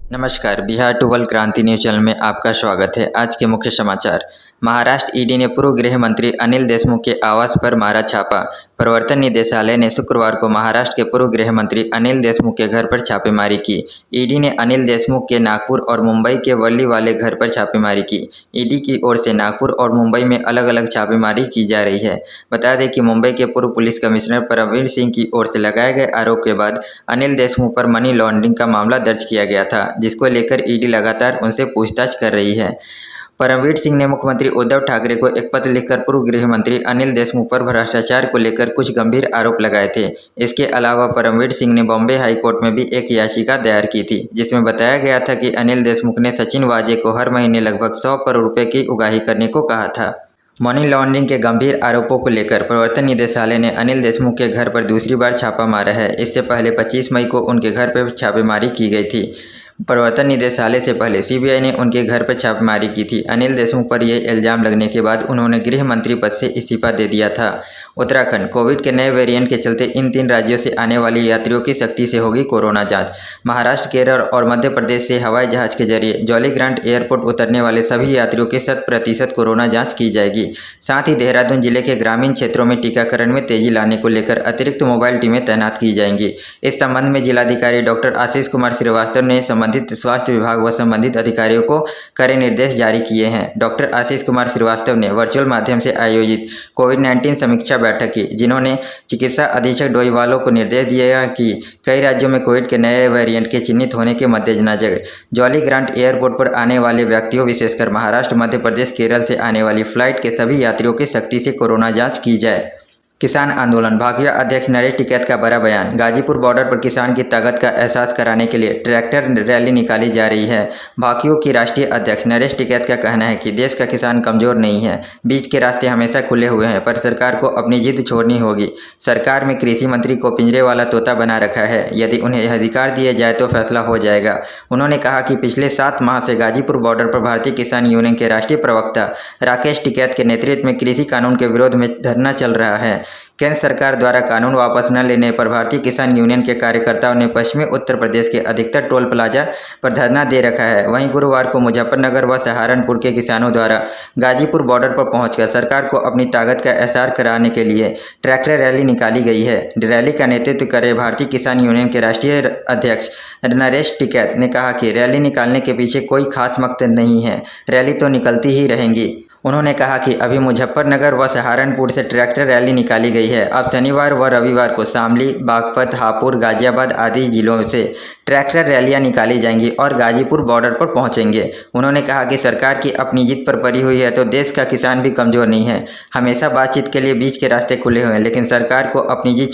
नमस्कार, Bihar to world क्रांति news channel में आपका स्वागत है। आज के मुख्य समाचार। महाराष्ट्र ईडी ने पूर्व गृह मंत्री अनिल देशमुख के आवास पर मारा छापा। प्रवर्तन निदेशालय ने शुक्रवार को महाराष्ट्र के पूर्व गृह मंत्री अनिल देशमुख के घर पर छापेमारी की। ईडी ने अनिल देशमुख के नागपुर और मुंबई के वर्ली वाले घर पर छापेमारी की। ईडी की ओर से नागपुर और मुंबई में अलग अलग छापेमारी की जा रही है। बता दें कि मुंबई के पूर्व पुलिस कमिश्नर परमवीर सिंह की ओर से लगाए गए आरोप के बाद अनिल देशमुख पर मनी लॉन्ड्रिंग का मामला दर्ज किया गया था, जिसको लेकर ईडी लगातार उनसे पूछताछ कर रही है। परमवीर सिंह ने मुख्यमंत्री उद्धव ठाकरे को एक पत्र लिखकर पूर्व गृह मंत्री अनिल देशमुख पर भ्रष्टाचार को लेकर कुछ गंभीर आरोप लगाए थे। इसके अलावा परमवीर सिंह ने बॉम्बे हाई कोर्ट में भी एक याचिका दायर की थी, जिसमें बताया गया था कि अनिल देशमुख ने सचिन वाजे को हर महीने लगभग 100 करोड़ रुपए की उगाही करने को कहा था। मनी लॉन्ड्रिंग के गंभीर आरोपों को लेकर प्रवर्तन निदेशालय ने अनिल देशमुख के घर पर दूसरी बार छापा मारा है। इससे पहले 25 मई को उनके घर पर छापेमारी की गई थी। प्रवर्तन निदेशालय से पहले सीबीआई ने उनके घर पर छापेमारी की थी। अनिल देशमुख पर यह इल्जाम लगने के बाद उन्होंने गृह मंत्री पद से इस्तीफा दे दिया था। उत्तराखंड। कोविड के नए वेरिएंट के चलते इन 3 राज्यों से आने वाले यात्रियों की सख्ती से होगी कोरोना जांच। महाराष्ट्र, केरल और मध्य प्रदेश से हवाई जहाज के जरिए जॉलीग्रांट एयरपोर्ट उतरने वाले सभी यात्रियों की 100% कोरोना जांच की जाएगी। साथ ही देहरादून जिले के ग्रामीण क्षेत्रों में टीकाकरण में तेजी लाने को लेकर अतिरिक्त मोबाइल टीमें तैनात की जाएंगी। इस संबंध में जिलाधिकारी डॉक्टर आशीष कुमार श्रीवास्तव ने संबंधित स्वास्थ्य विभाग व संबंधित अधिकारियों को कड़े निर्देश जारी किए हैं। डॉक्टर आशीष कुमार श्रीवास्तव ने वर्चुअल माध्यम से आयोजित कोविड-19 समीक्षा बैठक की, जिन्होंने चिकित्सा अधीक्षक डोईवालों को निर्देश दिया कि कई राज्यों में कोविड के नए वेरिएंट के चिन्हित होने के मद्देनजर जॉलीग्रांट एयरपोर्ट पर आने वाले व्यक्तियों, विशेषकर महाराष्ट्र, मध्य प्रदेश, केरल से आने वाली फ्लाइट के सभी यात्रियों की सख्ती से कोरोना जाँच की जाए। किसान आंदोलन। भाजपा अध्यक्ष नरेश टिकैत का बड़ा बयान। गाजीपुर बॉर्डर पर किसान की ताकत का एहसास कराने के लिए ट्रैक्टर रैली निकाली जा रही है। भाजपा के राष्ट्रीय अध्यक्ष नरेश टिकैत का कहना है कि देश का किसान कमजोर नहीं है। बीच के रास्ते हमेशा खुले हुए हैं, पर सरकार को अपनी जिद छोड़नी होगी। सरकार में कृषि मंत्री को पिंजरे वाला तोता बना रखा है। यदि उन्हें अधिकार दिए जाए तो फैसला हो जाएगा। उन्होंने कहा कि पिछले 7 माह से गाजीपुर बॉर्डर पर भारतीय किसान यूनियन के राष्ट्रीय प्रवक्ता राकेश टिकैत के नेतृत्व में कृषि कानून के विरोध में धरना चल रहा है। केंद्र सरकार द्वारा कानून वापस न लेने पर भारतीय किसान यूनियन के कार्यकर्ताओं ने पश्चिमी उत्तर प्रदेश के अधिकतर टोल प्लाजा पर धरना दे रखा है। वहीं गुरुवार को मुजफ्फरनगर व सहारनपुर के किसानों द्वारा गाजीपुर बॉर्डर पर पहुंचकर सरकार को अपनी ताकत का एहसास कराने के लिए ट्रैक्टर रैली निकाली गई है। रैली का नेतृत्व करे भारतीय किसान यूनियन के राष्ट्रीय अध्यक्ष नरेश टिकैत ने कहा कि रैली निकालने के पीछे कोई खास मकसद नहीं है, रैली तो निकलती ही रहेंगी। उन्होंने कहा कि अभी मुजफ्फरनगर व सहारनपुर से ट्रैक्टर रैली निकाली गई है। अब शनिवार व रविवार को शामली, बागपत, हापुड़, गाजियाबाद आदि जिलों से ट्रैक्टर रैलियां निकाली जाएंगी और गाजीपुर बॉर्डर पर पहुंचेंगे। उन्होंने कहा कि सरकार की अपनी जिद पर पड़ी हुई है तो देश का किसान भी कमज़ोर नहीं है। हमेशा बातचीत के लिए बीच के रास्ते खुले हुए हैं, लेकिन सरकार को अपनी जिद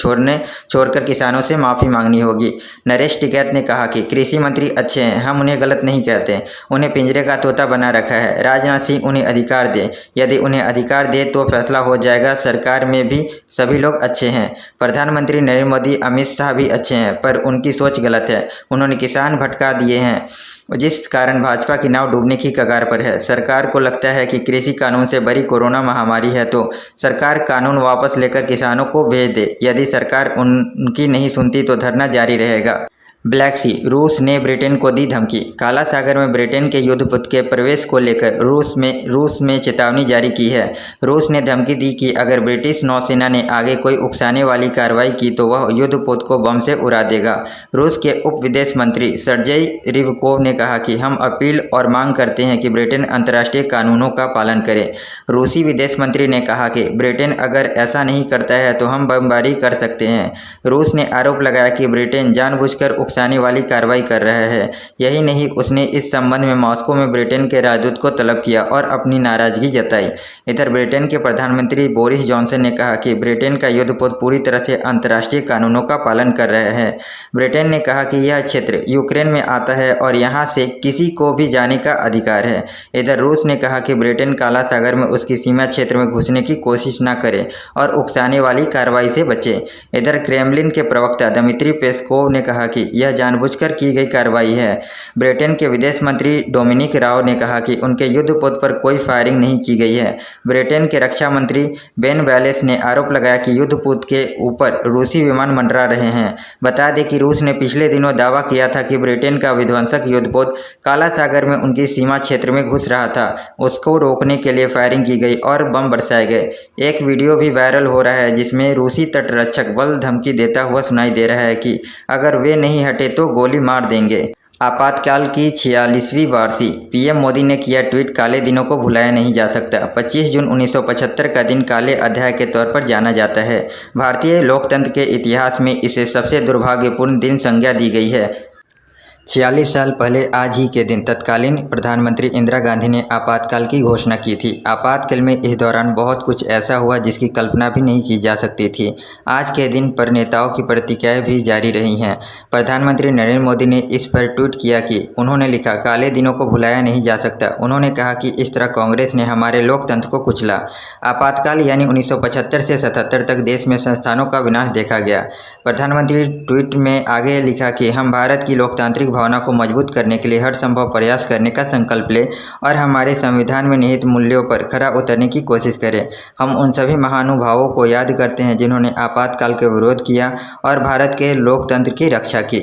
छोड़कर किसानों से माफ़ी मांगनी होगी। नरेश टिकैत ने कहा कि कृषि मंत्री अच्छे हैं, हम उन्हें गलत नहीं कहते। उन्हें पिंजरे का तोता बना रखा है। राजनाथ सिंह उन्हें अधिकार दे। यदि उन्हें अधिकार दे तो फैसला हो जाएगा। सरकार में भी सभी लोग अच्छे हैं। प्रधानमंत्री नरेंद्र मोदी, अमित शाह भी अच्छे हैं, पर उनकी सोच गलत है। उन्होंने किसान भटका दिए हैं, जिस कारण भाजपा की नाव डूबने की कगार पर है। सरकार को लगता है कि कृषि कानून से बड़ी कोरोना महामारी है तो सरकार कानून वापस लेकर किसानों को भेज दे। यदि सरकार उनकी नहीं सुनती तो धरना जारी रहेगा। ब्लैक सी। रूस ने ब्रिटेन को दी धमकी। काला सागर में ब्रिटेन के युद्धपोत के प्रवेश को लेकर रूस में चेतावनी जारी की है। रूस ने धमकी दी कि अगर ब्रिटिश नौसेना ने आगे कोई उकसाने वाली कार्रवाई की तो वह युद्धपोत को बम से उड़ा देगा। रूस के उप विदेश मंत्री सर्जेई रिबकोव ने कहा कि हम अपील और मांग करते हैं कि ब्रिटेन अंतर्राष्ट्रीय कानूनों का पालन करे। रूसी विदेश मंत्री ने कहा कि ब्रिटेन अगर ऐसा नहीं करता है तो हम बमबारी कर सकते हैं। रूस ने आरोप लगाया कि ब्रिटेन जानबूझकर उकसाने वाली कार्रवाई कर रहा है। यही नहीं, उसने इस संबंध में मॉस्को में ब्रिटेन के राजदूत को तलब किया और अपनी नाराजगी जताई। इधर ब्रिटेन के प्रधानमंत्री बोरिस जॉनसन ने कहा कि ब्रिटेन का युद्धपोत पूरी तरह से अंतर्राष्ट्रीय कानूनों का पालन कर रहा है। ब्रिटेन ने कहा कि यह क्षेत्र यूक्रेन में आता है और यहाँ से किसी को भी जाने का अधिकार है। इधर रूस ने कहा कि ब्रिटेन काला सागर में उसकी सीमा क्षेत्र में घुसने की कोशिश न करे और उकसाने वाली कार्रवाई से बचे। इधर क्रेमलिन के प्रवक्ता दमित्री पेस्कोव ने कहा कि यह जानबूझकर की गई कार्रवाई है। ब्रिटेन के विदेश मंत्री डोमिनिक राब ने कहा कि उनके युद्धपोत पर कोई फायरिंग नहीं की गई है। ब्रिटेन के रक्षा मंत्री बेन वैलेस ने आरोप लगाया कि युद्धपोत के ऊपर रूसी विमान मंडरा रहे हैं। बता दें कि रूस ने पिछले दिनों दावा किया था कि ब्रिटेन का विध्वंसक युद्धपोत काला सागर में उनकी सीमा क्षेत्र में घुस रहा था। उसको रोकने के लिए फायरिंग की गई और बम बरसाए गए। एक वीडियो भी वायरल हो रहा है जिसमें रूसी तटरक्षक बल धमकी देता हुआ सुनाई दे रहा है कि अगर वे नहीं हटे तो गोली मार देंगे। आपातकाल की 46वीं वार्षिक, पीएम मोदी ने किया ट्वीट, काले दिनों को भुलाया नहीं जा सकता। 25 जून 1975 का दिन काले अध्याय के तौर पर जाना जाता है। भारतीय लोकतंत्र के इतिहास में इसे सबसे दुर्भाग्यपूर्ण दिन संज्ञा दी गई है। 46 साल पहले आज ही के दिन तत्कालीन प्रधानमंत्री इंदिरा गांधी ने आपातकाल की घोषणा की थी। आपातकाल में इस दौरान बहुत कुछ ऐसा हुआ जिसकी कल्पना भी नहीं की जा सकती थी। आज के दिन पर नेताओं की प्रतिक्रियाएं भी जारी रही हैं। प्रधानमंत्री नरेंद्र मोदी ने इस पर ट्वीट किया कि उन्होंने लिखा, काले दिनों को भुलाया नहीं जा सकता। उन्होंने कहा कि इस तरह कांग्रेस ने हमारे लोकतंत्र को कुचला। आपातकाल यानी 1975 से 77 तक देश में संस्थानों का विनाश देखा गया। प्रधानमंत्री ट्वीट में आगे लिखा कि हम भारत की लोकतांत्रिक भावना को मजबूत करने के लिए हर संभव प्रयास करने का संकल्प लें और हमारे संविधान में निहित मूल्यों पर खरा उतरने की कोशिश करें। हम उन सभी महानुभावों को याद करते हैं जिन्होंने आपातकाल का विरोध किया और भारत के लोकतंत्र की रक्षा की।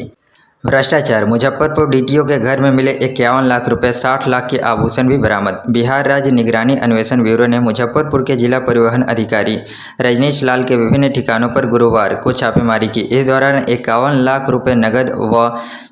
भ्रष्टाचार, मुजफ्फरपुर डीटीओ के घर में मिले 51 लाख रुपए, 60 लाख के आभूषण भी बरामद। बिहार राज्य निगरानी अन्वेषण ब्यूरो ने मुजफ्फरपुर के जिला परिवहन अधिकारी रजनीश लाल के विभिन्न ठिकानों पर गुरुवार को छापेमारी की। इस दौरान 51 लाख रुपए नगद व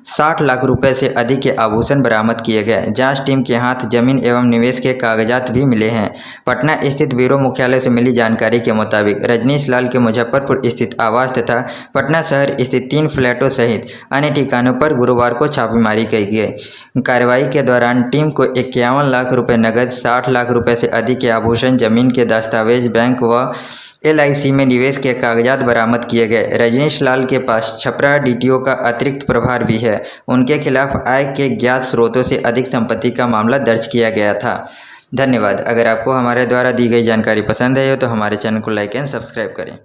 60 लाख रुपए से अधिक के आभूषण बरामद किए गए। जांच टीम के हाथ जमीन एवं निवेश के कागजात भी मिले हैं। पटना स्थित ब्यूरो मुख्यालय से मिली जानकारी के मुताबिक रजनीश लाल के मुजफ्फरपुर स्थित आवास तथा पटना शहर स्थित 3 फ्लैटों सहित अन्य ठिकानों पर गुरुवार को छापेमारी की गई। कार्रवाई के दौरान टीम को 51 लाख रुपए नगद, 60 लाख रुपए से अधिक के आभूषण, जमीन के दस्तावेज, बैंक व LIC में निवेश के कागजात बरामद किए गए। रजनीश लाल के पास छपरा डीटीओ का अतिरिक्त प्रभार भी है। उनके खिलाफ आय के ज्ञात स्रोतों से अधिक संपत्ति का मामला दर्ज किया गया था। धन्यवाद। अगर आपको हमारे द्वारा दी गई जानकारी पसंद आई हो तो हमारे चैनल को लाइक एंड सब्सक्राइब करें।